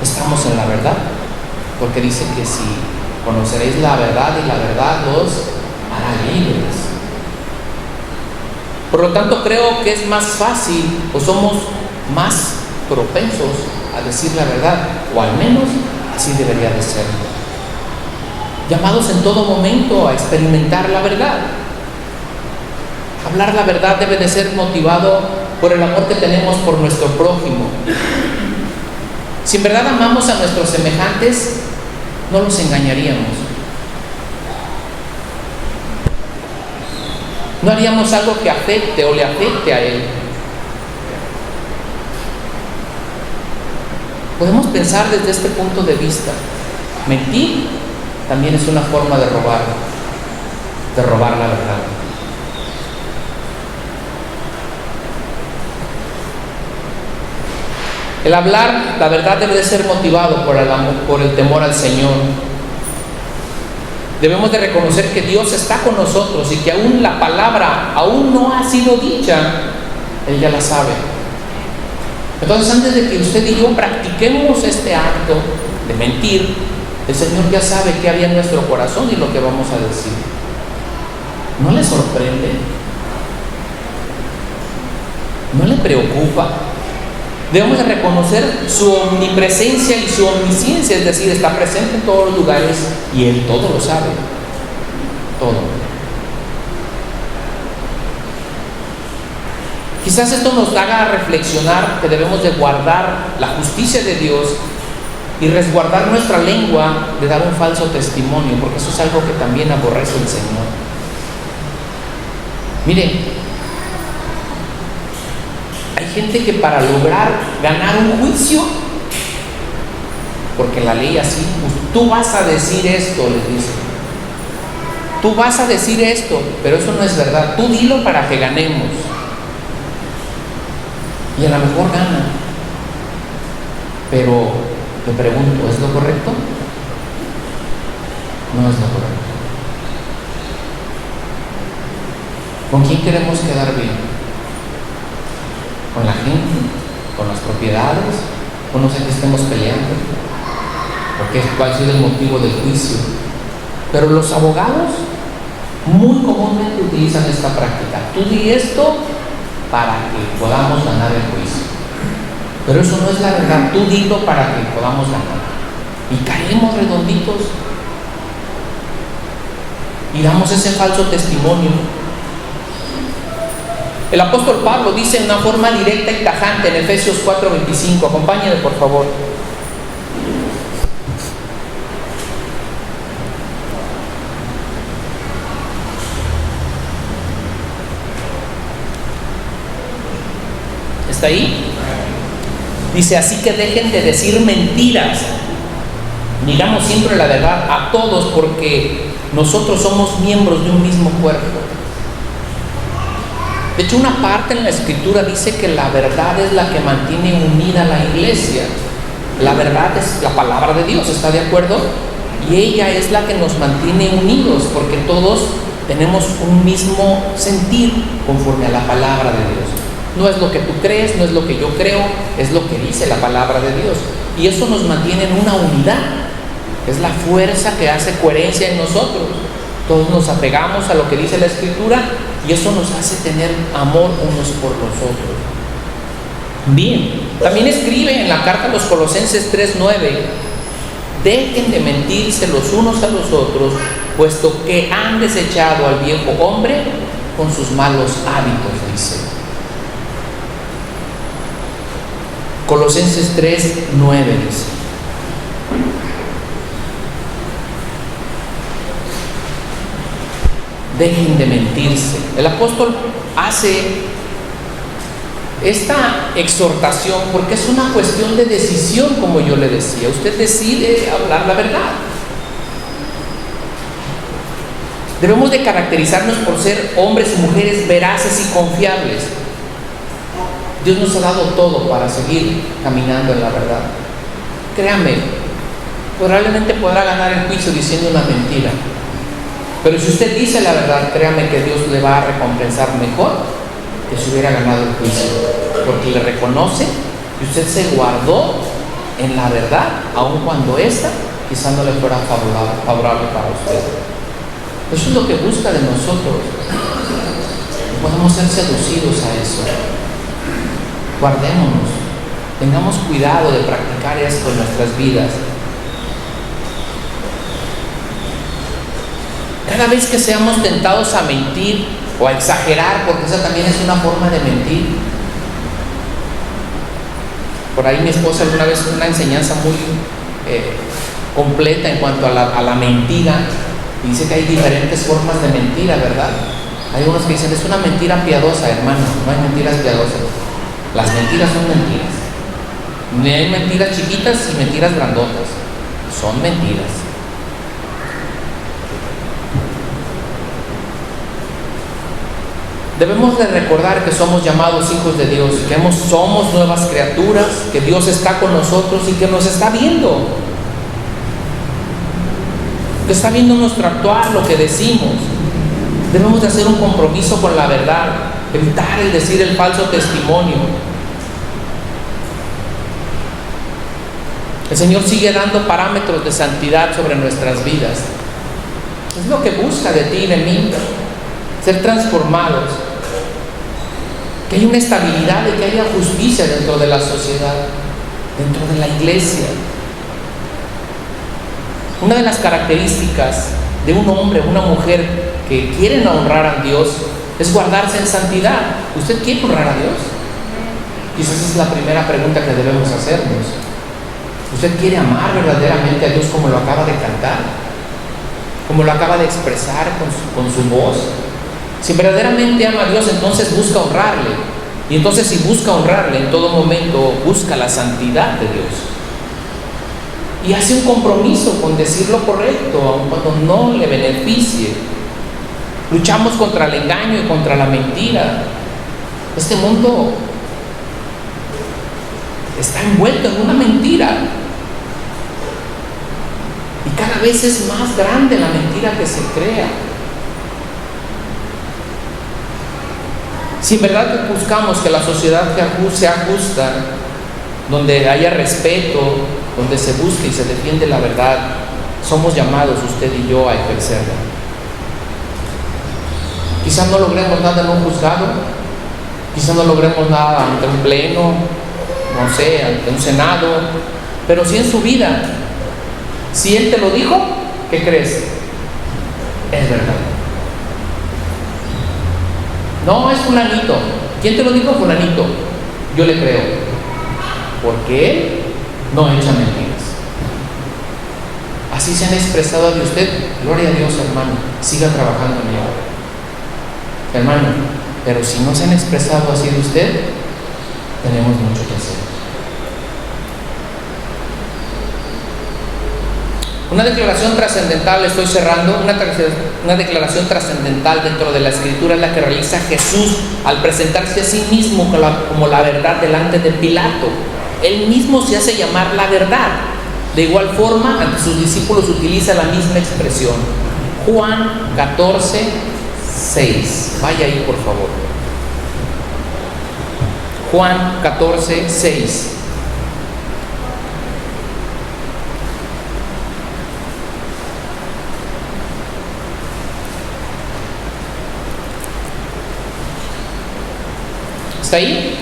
estamos en la verdad. Porque dice que si conoceréis la verdad y la verdad los hará libres. Por lo tanto, creo que es más fácil o somos más propensos a decir la verdad, o al menos así debería de ser. Llamados en todo momento a experimentar la verdad. Hablar la verdad debe de ser motivado por el amor que tenemos por nuestro prójimo. Si en verdad amamos a nuestros semejantes, no los engañaríamos. No haríamos algo que afecte o le afecte a él. Podemos pensar desde este punto de vista. Mentir también es una forma de robar la verdad. El hablar la verdad debe de ser motivado por el temor al Señor. Debemos de reconocer que Dios está con nosotros y que aún la palabra aún no ha sido dicha, Él ya la sabe. Entonces, antes de que usted y yo practiquemos este acto de mentir, el Señor ya sabe qué había en nuestro corazón y lo que vamos a decir. ¿No le sorprende? ¿No le preocupa? Debemos de reconocer su omnipresencia y su omnisciencia, es decir, está presente en todos los lugares y Él todo lo sabe. Todo. Quizás esto nos haga reflexionar que debemos de guardar la justicia de Dios y resguardar nuestra lengua de dar un falso testimonio, porque eso es algo que también aborrece el Señor. Miren, hay gente que para lograr ganar un juicio, porque la ley así, pues, tú vas a decir esto, les dice. Tú vas a decir esto, pero eso no es verdad. Tú dilo para que ganemos. Y a lo mejor gana. Pero te pregunto, ¿es lo correcto? No es lo correcto. ¿Con quién queremos quedar bien? ¿Con la gente? ¿Con las propiedades? ¿O no sé que estemos peleando? ¿O cuál ha sido el motivo del juicio? Pero los abogados muy comúnmente utilizan esta práctica. Tú di esto para que podamos ganar el juicio. Pero eso no es la verdad. Tú dilo para que podamos ganar. Y caemos redonditos y damos ese falso testimonio. El apóstol Pablo dice en una forma directa y tajante en Efesios 4:25. Acompáñenme, por favor. ¿Está ahí? Dice, así que dejen de decir mentiras. Digamos siempre la verdad a todos, porque nosotros somos miembros de un mismo cuerpo. De hecho, una parte en la Escritura dice que la verdad es la que mantiene unida a la iglesia. La verdad es la palabra de Dios, ¿está de acuerdo? Y ella es la que nos mantiene unidos, porque todos tenemos un mismo sentir conforme a la palabra de Dios. No es lo que tú crees, no es lo que yo creo, es lo que dice la palabra de Dios. Y eso nos mantiene en una unidad. Es la fuerza que hace coherencia en nosotros. Todos nos apegamos a lo que dice la Escritura y eso nos hace tener amor unos por los otros. Bien, también escribe en la carta a los Colosenses 3:9: dejen de mentirse los unos a los otros, puesto que han desechado al viejo hombre con sus malos hábitos, dice. Colosenses 3:9 dice. Dejen de mentirse. El apóstol hace esta exhortación porque es una cuestión de decisión, como yo le decía. Usted decide hablar la verdad. Debemos de caracterizarnos por ser hombres y mujeres veraces y confiables. Dios nos ha dado todo para seguir caminando en la verdad. Créame, probablemente podrá ganar el juicio diciendo una mentira. Pero si usted dice la verdad, créame que Dios le va a recompensar mejor que si hubiera ganado el juicio, porque le reconoce que usted se guardó en la verdad, aun cuando ésta quizás no le fuera favorable para usted. Eso es lo que busca de nosotros. No podemos ser seducidos a eso. Guardémonos, tengamos cuidado de practicar esto en nuestras vidas. Cada vez que seamos tentados a mentir o a exagerar, porque esa también es una forma de mentir. Por ahí mi esposa alguna vez dio una enseñanza muy completa en cuanto a la mentira. Y dice que hay diferentes formas de mentira, ¿verdad? Hay unos que dicen, es una mentira piadosa, hermano. No hay mentiras piadosas. Las mentiras son mentiras. Ni hay mentiras chiquitas y mentiras grandotas. Son mentiras. Debemos de recordar que somos llamados hijos de Dios, que somos nuevas criaturas, que Dios está con nosotros y que nos está viendo. Que está viendo nuestro actuar, lo que decimos. Debemos de hacer un compromiso con la verdad, evitar el decir el falso testimonio. El Señor sigue dando parámetros de santidad sobre nuestras vidas. Es lo que busca de ti y de mí, ser transformados, que haya una estabilidad, de que haya justicia dentro de la sociedad, dentro de la iglesia. Una de las características de un hombre o una mujer que quieren honrar a Dios es guardarse en santidad. ¿Usted quiere honrar a Dios? Quizás esa es la primera pregunta que debemos hacernos. ¿Usted quiere amar verdaderamente a Dios como lo acaba de cantar? Como lo acaba de expresar con su voz. Si verdaderamente ama a Dios, entonces busca honrarle. Y entonces si busca honrarle, en todo momento busca la santidad de Dios. Y hace un compromiso con decir lo correcto, aun cuando no le beneficie. Luchamos contra el engaño y contra la mentira. Este mundo está envuelto en una mentira. Y cada vez es más grande la mentira que se crea. Si en verdad buscamos que la sociedad sea justa, donde haya respeto, donde se busque y se defiende la verdad, somos llamados usted y yo a ejercerla. Quizás no logremos nada en un juzgado, quizás no logremos nada ante un pleno, no sé, ante un senado, pero si en su vida, si Él te lo dijo, ¿qué crees? Es verdad. No, es fulanito. ¿Quién te lo dijo? Fulanito. Yo le creo. Porque Él no echa mentiras. Así se han expresado de usted. Gloria a Dios, hermano. Siga trabajando en ello. Hermano, pero si no se han expresado así de usted, tenemos mucho que hacer. Una declaración trascendental, estoy cerrando, una declaración trascendental dentro de la Escritura es la que realiza Jesús al presentarse a sí mismo como la verdad delante de Pilato. Él mismo se hace llamar la verdad. De igual forma, ante sus discípulos utiliza la misma expresión. Juan 14:6. Vaya ahí, por favor. Juan 14:6. ¿Está ahí?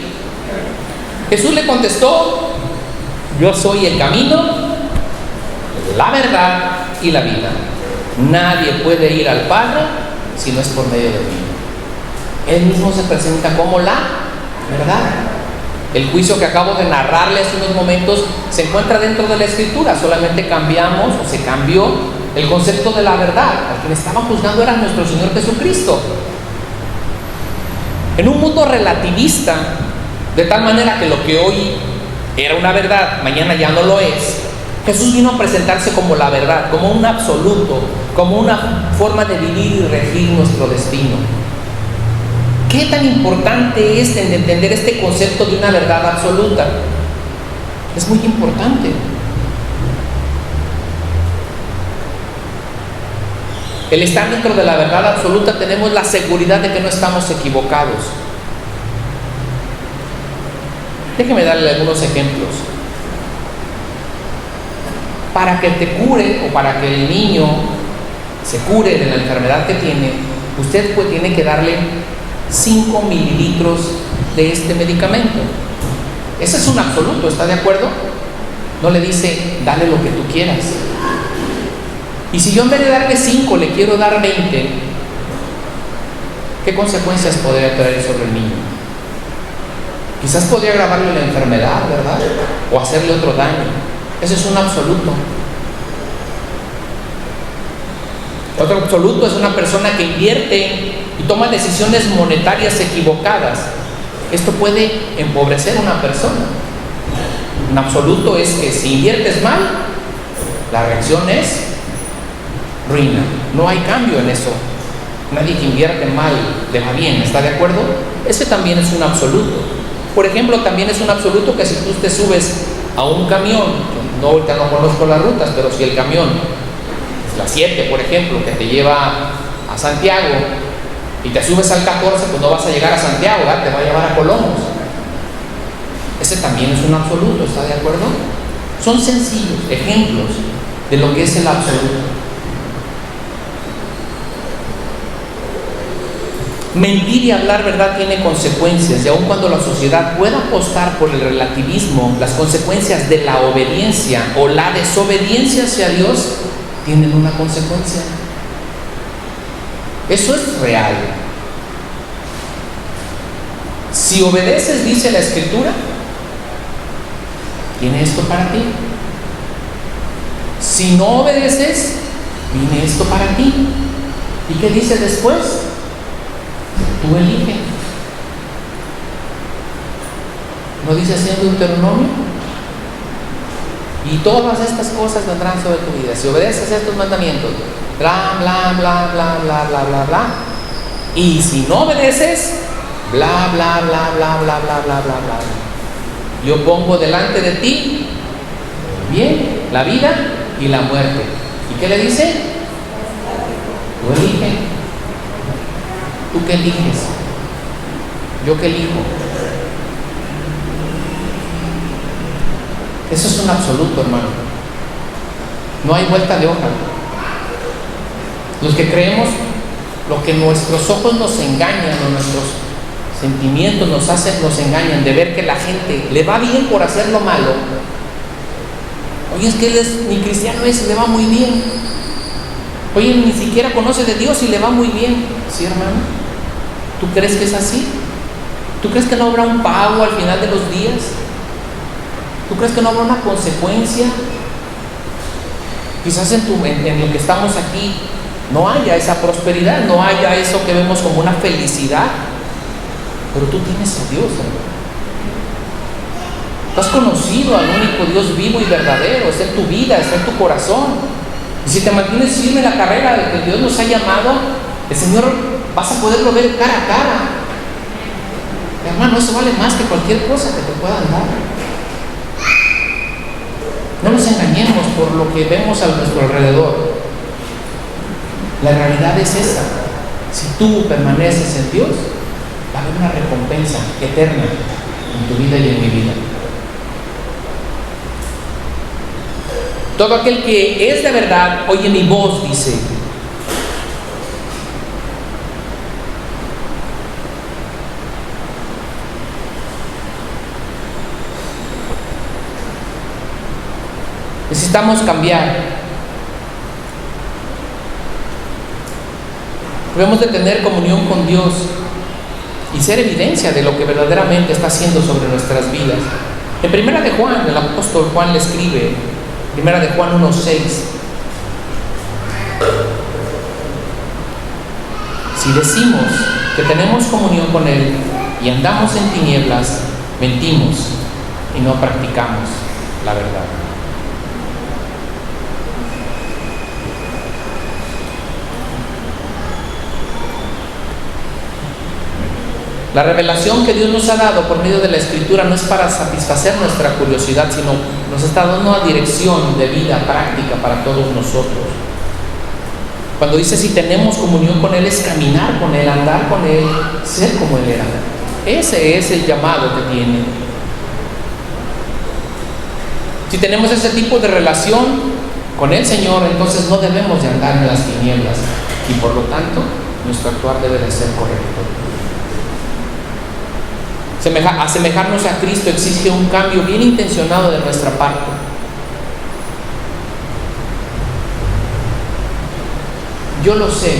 Jesús le contestó: yo soy el camino, la verdad y la vida. Nadie puede ir al Padre si no es por medio de mí. Él mismo se presenta como la verdad. El juicio que acabo de narrarle hace unos momentos se encuentra dentro de la Escritura, solamente cambiamos o se cambió el concepto de la verdad. A quien estaba juzgando era nuestro Señor Jesucristo. En un mundo relativista, de tal manera que lo que hoy era una verdad, mañana ya no lo es, Jesús vino a presentarse como la verdad, como un absoluto, como una forma de vivir y regir nuestro destino. ¿Qué tan importante es entender este concepto de una verdad absoluta? Es muy importante. El estar dentro de la verdad absoluta, tenemos la seguridad de que no estamos equivocados. Déjeme darle algunos ejemplos. Para que te cure o para que el niño se cure de la enfermedad que tiene, usted tiene que darle 5 mililitros de este medicamento. Ese es un absoluto, ¿está de acuerdo? No le dice, dale lo que tú quieras. Y si yo en vez de darle 5 le quiero dar 20, ¿qué consecuencias podría traer sobre el niño? Quizás podría agravarle la enfermedad, ¿verdad? O hacerle otro daño. Ese es un absoluto. Otro absoluto es una persona que invierte y toma decisiones monetarias equivocadas. Esto puede empobrecer a una persona. Un absoluto es que si inviertes mal, la reacción es ruina. No hay cambio en eso. Nadie que invierte mal le va bien, ¿está de acuerdo? Ese también es un absoluto. Por ejemplo, también es un absoluto que si tú te subes a un camión, ahorita no conozco las rutas, pero si el camión es la 7, por ejemplo, que te lleva a Santiago, y te subes al 14, pues no vas a llegar a Santiago, ¿verdad? Te va a llevar a Colomos. Ese también es un absoluto, ¿está de acuerdo? Son sencillos ejemplos de lo que es el absoluto. Mentir y hablar verdad tiene consecuencias, y aun cuando la sociedad pueda apostar por el relativismo, las consecuencias de la obediencia o la desobediencia hacia Dios tienen una consecuencia. Eso es real. Si obedeces, dice la Escritura, tiene esto para ti. Si no obedeces, viene esto para ti. ¿Y qué dice después? Tú elige. ¿No dice así en Deuteronomio? Y todas estas cosas vendrán sobre tu vida si obedeces estos mandamientos. Bla, bla, bla, bla, bla, bla, bla, bla. Y si no obedeces, bla, bla, bla, bla, bla, bla, bla, bla, bla. Yo pongo delante de ti, bien, la vida y la muerte. ¿Y qué le dice? Tú elige. ¿Tú qué eliges? ¿Yo qué elijo? Eso es un absoluto, hermano. No hay vuelta de hoja. Los que creemos, lo que nuestros ojos nos engañan, o nuestros sentimientos nos engañan de ver que la gente le va bien por hacer lo malo. Oye, es que él es ni cristiano es y le va muy bien. Oye, ni siquiera conoce de Dios y le va muy bien. ¿Sí, hermano? ¿Tú crees que es así? ¿Tú crees que no habrá un pago al final de los días? ¿Tú crees que no habrá una consecuencia? Quizás en lo que estamos aquí no haya esa prosperidad, no haya eso que vemos como una felicidad, pero tú tienes a Dios, hermano. Tú has conocido al único Dios vivo y verdadero, está en tu vida, está en tu corazón. Y si te mantienes firme en la carrera de que Dios nos ha llamado, el Señor vas a poderlo ver cara a cara. Hermano, eso vale más que cualquier cosa que te puedan dar. No nos engañemos por lo que vemos a nuestro alrededor. La realidad es esa. Si tú permaneces en Dios, va a haber una recompensa eterna en tu vida y en mi vida. Todo aquel que es de verdad, oye mi voz, dice. Necesitamos cambiar. Debemos de tener comunión con Dios y ser evidencia de lo que verdaderamente está haciendo sobre nuestras vidas. En Primera de Juan, el apóstol Juan le escribe, Primera de Juan 1:6: si decimos que tenemos comunión con Él y andamos en tinieblas, mentimos y no practicamos la verdad. La revelación que Dios nos ha dado por medio de la Escritura no es para satisfacer nuestra curiosidad, sino nos está dando una dirección de vida práctica para todos nosotros. Cuando dice si tenemos comunión con Él, es caminar con Él, andar con Él, ser como Él era. Ese es el llamado que tiene. Si tenemos ese tipo de relación con el Señor, entonces no debemos de andar en las tinieblas y por lo tanto nuestro actuar debe de ser correcto. Asemejarnos a Cristo exige un cambio bien intencionado de nuestra parte. Yo lo sé,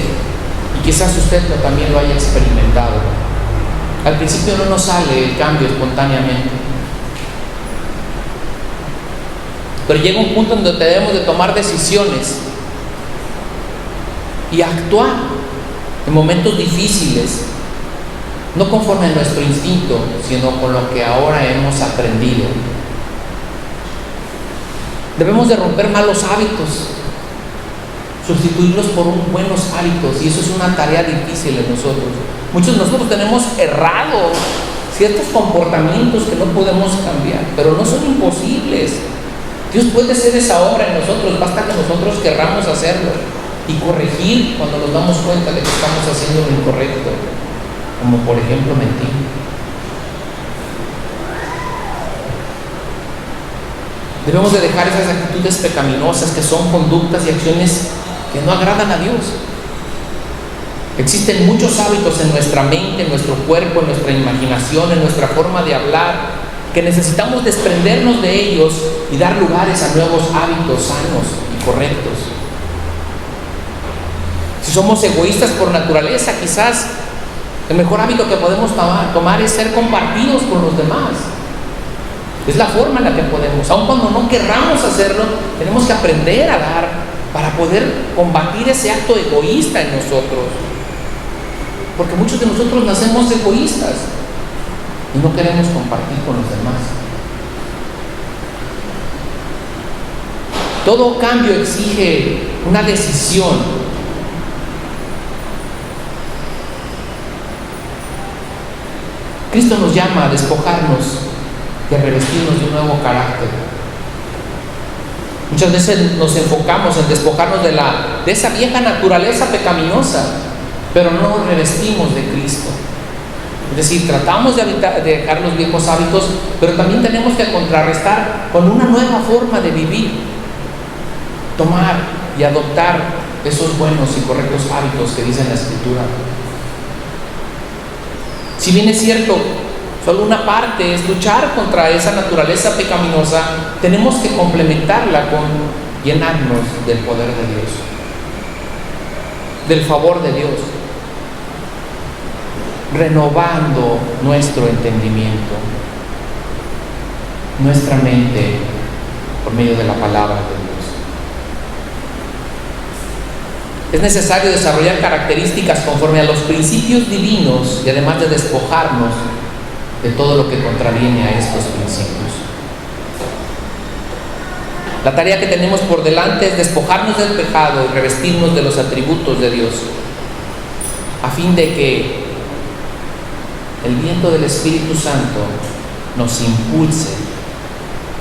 y quizás usted también lo haya experimentado. Al principio no nos sale el cambio espontáneamente, pero llega un punto en donde debemos de tomar decisiones y actuar en momentos difíciles, no conforme a nuestro instinto, sino con lo que ahora hemos aprendido. Debemos de romper malos hábitos, sustituirlos por buenos hábitos, y eso es una tarea difícil en nosotros. Muchos de nosotros tenemos errado ciertos comportamientos que no podemos cambiar, pero no son imposibles. Dios puede hacer esa obra en nosotros, basta que nosotros querramos hacerlo y corregir cuando nos damos cuenta de que estamos haciendo lo incorrecto, como por ejemplo mentir. Debemos de dejar esas actitudes pecaminosas que son conductas y acciones que no agradan a Dios. Existen muchos hábitos en nuestra mente, en nuestro cuerpo, en nuestra imaginación, en nuestra forma de hablar, que necesitamos desprendernos de ellos y dar lugares a nuevos hábitos sanos y correctos. Si somos egoístas por naturaleza, quizás el mejor hábito que podemos tomar es ser compartidos con los demás. Es la forma en la que podemos, aun cuando no querramos hacerlo, tenemos que aprender a dar para poder combatir ese acto egoísta en nosotros. Porque muchos de nosotros nacemos egoístas y no queremos compartir con los demás. Todo cambio exige una decisión. Cristo nos llama a despojarnos y a revestirnos de un nuevo carácter. Muchas veces nos enfocamos en despojarnos de esa vieja naturaleza pecaminosa, pero no nos revestimos de Cristo. Es decir, tratamos de dejar los viejos hábitos, pero también tenemos que contrarrestar con una nueva forma de vivir, tomar y adoptar esos buenos y correctos hábitos que dice la Escritura. Si bien es cierto, solo una parte es luchar contra esa naturaleza pecaminosa, tenemos que complementarla con llenarnos del poder de Dios, del favor de Dios, renovando nuestro entendimiento, nuestra mente, por medio de la palabra de Dios. Es necesario desarrollar características conforme a los principios divinos y además de despojarnos de todo lo que contraviene a estos principios. La tarea que tenemos por delante es despojarnos del pecado y revestirnos de los atributos de Dios, a fin de que el viento del Espíritu Santo nos impulse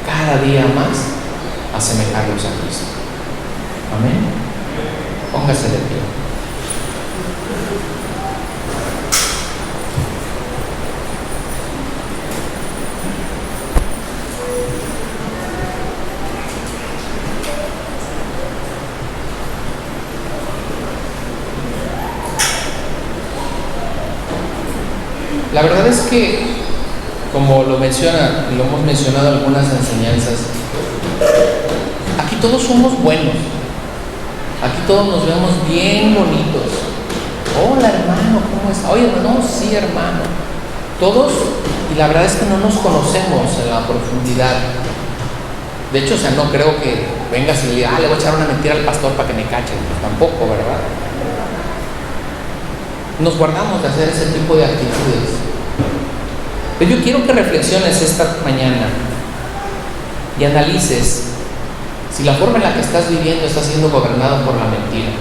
cada día más a asemejarnos a Cristo. Amén. Póngase de pie. La verdad es que, como lo hemos mencionado en algunas enseñanzas, Aquí todos somos buenos. Aquí todos nos vemos bien bonitos. Hola hermano, ¿cómo está? Oye hermano, sí hermano. Todos, y la verdad es que no nos conocemos en la profundidad. De hecho, no creo que vengas y le digas, le voy a echar una mentira al pastor para que me cache. Pues tampoco, ¿verdad? Nos guardamos de hacer ese tipo de actitudes. Pero yo quiero que reflexiones esta mañana y analices si la forma en la que estás viviendo está siendo gobernada por la mentira.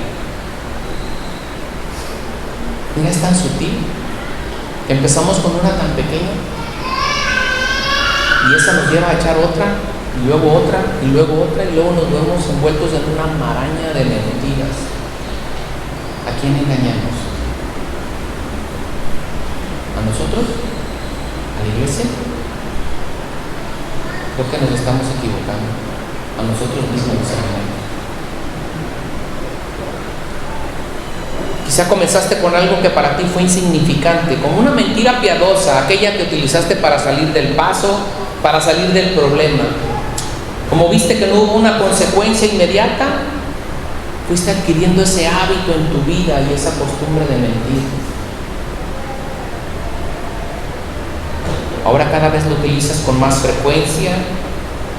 Mira, es tan sutil que empezamos con una tan pequeña y esa nos lleva a echar otra y luego otra y luego otra y luego nos vemos envueltos en una maraña de mentiras. ¿A quién engañamos? ¿A nosotros? ¿A la iglesia? Creo que nos estamos equivocando. A nosotros mismos nos engañamos. Quizá comenzaste con algo que para ti fue insignificante, como una mentira piadosa, aquella que utilizaste para salir del paso, para salir del problema. Como viste que no hubo una consecuencia inmediata, fuiste adquiriendo ese hábito en tu vida y esa costumbre de mentir. Ahora cada vez lo utilizas con más frecuencia,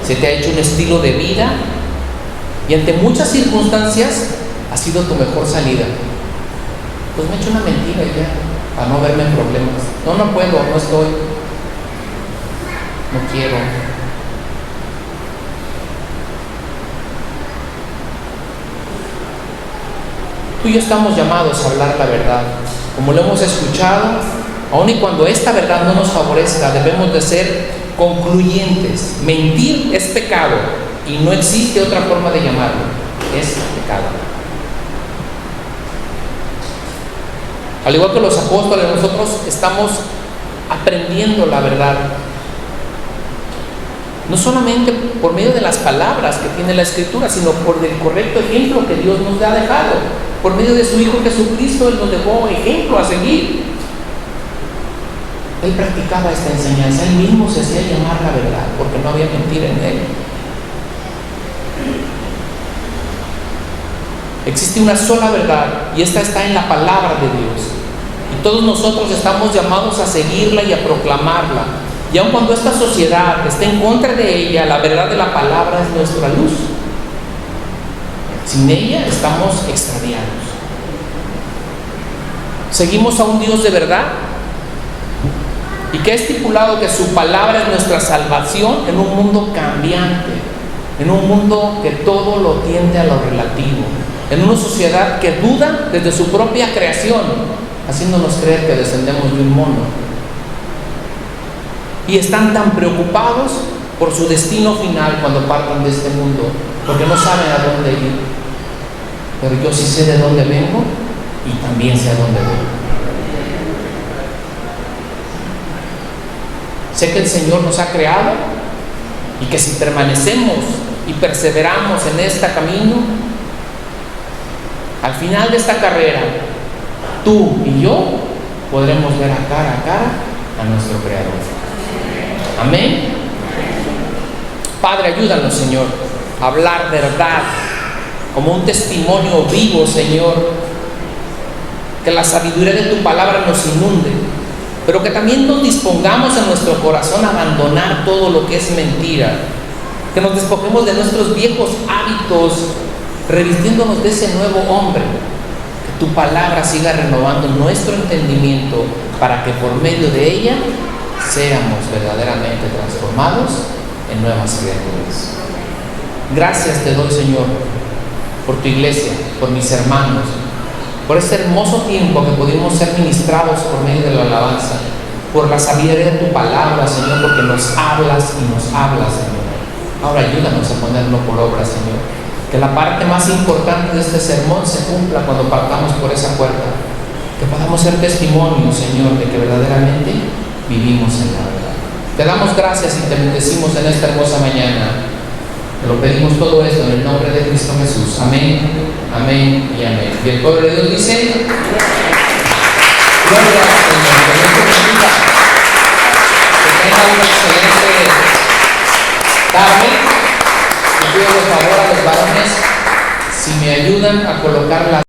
se te ha hecho un estilo de vida y ante muchas circunstancias ha sido tu mejor salida. Pues me he hecho una mentira ya, para no verme en problemas. No puedo, no estoy, no quiero. Tú y yo estamos llamados a hablar la verdad, como lo hemos escuchado, aun y cuando esta verdad no nos favorezca, debemos de ser concluyentes. Mentir es pecado y no existe otra forma de llamarlo, es pecado. Al igual que los apóstoles, nosotros estamos aprendiendo la verdad. No solamente por medio de las palabras que tiene la Escritura, sino por el correcto ejemplo que Dios nos ha dejado. Por medio de su Hijo Jesucristo, Él nos dejó ejemplo a seguir. Él practicaba esta enseñanza, Él mismo se hacía llamar la verdad, porque no había mentira en Él. Existe una sola verdad y esta está en la palabra de Dios. Y todos nosotros estamos llamados a seguirla y a proclamarla. Y aun cuando esta sociedad esté en contra de ella, la verdad de la palabra es nuestra luz. Sin ella estamos extraviados. Seguimos a un Dios de verdad y que ha estipulado que su palabra es nuestra salvación en un mundo cambiante, en un mundo que todo lo tiende a lo relativo, en una sociedad que duda desde su propia creación, haciéndonos creer que descendemos de un mono. Y están tan preocupados por su destino final cuando partan de este mundo, porque no saben a dónde ir. Pero yo sí sé de dónde vengo y también sé a dónde voy. Sé que el Señor nos ha creado y que si permanecemos y perseveramos en este camino, al final de esta carrera, tú y yo podremos ver a cara a nuestro Creador. Amén. Padre, ayúdanos, Señor, a hablar verdad como un testimonio vivo, Señor. Que la sabiduría de tu palabra nos inunde, pero que también nos dispongamos en nuestro corazón a abandonar todo lo que es mentira. Que nos despojemos de nuestros viejos hábitos, revistiéndonos de ese nuevo hombre. Que tu palabra siga renovando nuestro entendimiento para que por medio de ella seamos verdaderamente transformados en nuevas criaturas. Gracias te doy, Señor, por tu iglesia, por mis hermanos, por este hermoso tiempo que pudimos ser ministrados por medio de la alabanza, por la sabiduría de tu palabra, Señor, porque nos hablas y nos hablas, Señor. Ahora ayúdanos a ponerlo por obra, Señor. Que la parte más importante de este sermón se cumpla cuando partamos por esa puerta. Que podamos ser testimonios, Señor, de que verdaderamente vivimos en la verdad. Te damos gracias y te bendecimos en esta hermosa mañana. Te lo pedimos todo esto en el nombre de Cristo Jesús. Amén, amén y amén. Y el pueblo de Dios dice: gloria al Señor. Que Dios te bendiga. Que tenga una excelente tarde. Les pido por favor a los varones si me ayudan a colocar la